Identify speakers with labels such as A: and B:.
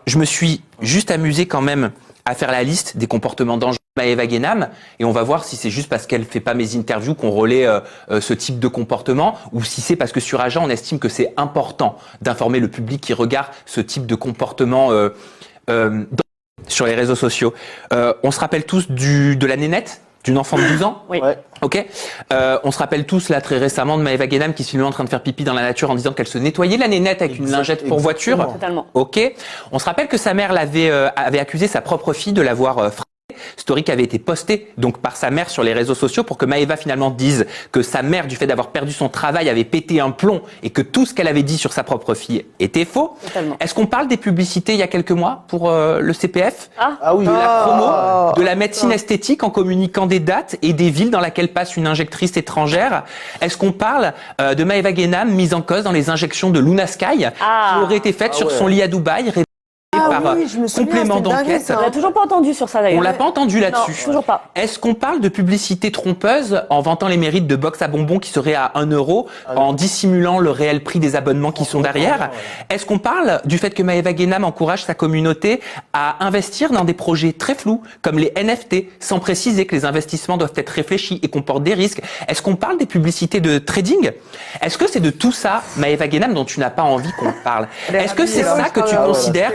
A: je me suis juste amusé quand même à faire la liste des comportements dangereux de Maëva Guénam, et on va voir si c'est juste parce qu'elle fait pas mes interviews qu'on relaie ce type de comportement, ou si c'est parce que sur Agen, on estime que c'est important d'informer le public qui regarde ce type de comportement sur les réseaux sociaux. On se rappelle tous de la nénette, d'une enfant de 12 ans.
B: Oui.
A: Ok. On se rappelle tous là très récemment de Maëva Guénam qui se filmait en train de faire pipi dans la nature en disant qu'elle se nettoyait la nénette avec une lingette pour voiture.
B: Totalement.
A: Ok. On se rappelle que sa mère avait accusé sa propre fille de l'avoir frappée. Story qui avait été postée donc par sa mère sur les réseaux sociaux pour que Maëva finalement dise que sa mère, du fait d'avoir perdu son travail, avait pété un plomb et que tout ce qu'elle avait dit sur sa propre fille était faux. Est-ce qu'on parle des publicités il y a quelques mois pour le CPF,
C: oui.
A: de la promo, de la médecine esthétique en communiquant des dates et des villes dans lesquelles passe une injectrice étrangère? Est-ce qu'on parle de Maëva Guénam mise en cause dans les injections de Luna Sky qui auraient été faites sur son lit à Dubaï? Par complément d'enquête.
B: On l'a toujours pas entendu sur ça d'ailleurs.
A: On l'a pas entendu là-dessus.
B: Non, toujours pas.
A: Est-ce qu'on parle de publicité trompeuse en vantant les mérites de box à bonbons qui seraient à 1 euro en dissimulant le réel prix des abonnements qui sont derrière? Est-ce qu'on parle du fait que Maëva Guénam encourage sa communauté à investir dans des projets très flous comme les NFT sans préciser que les investissements doivent être réfléchis et comportent des risques? Est-ce qu'on parle des publicités de trading? Est-ce que c'est de tout ça, Maëva Guénam, dont tu n'as pas envie qu'on parle? Est-ce que c'est ça que tu considères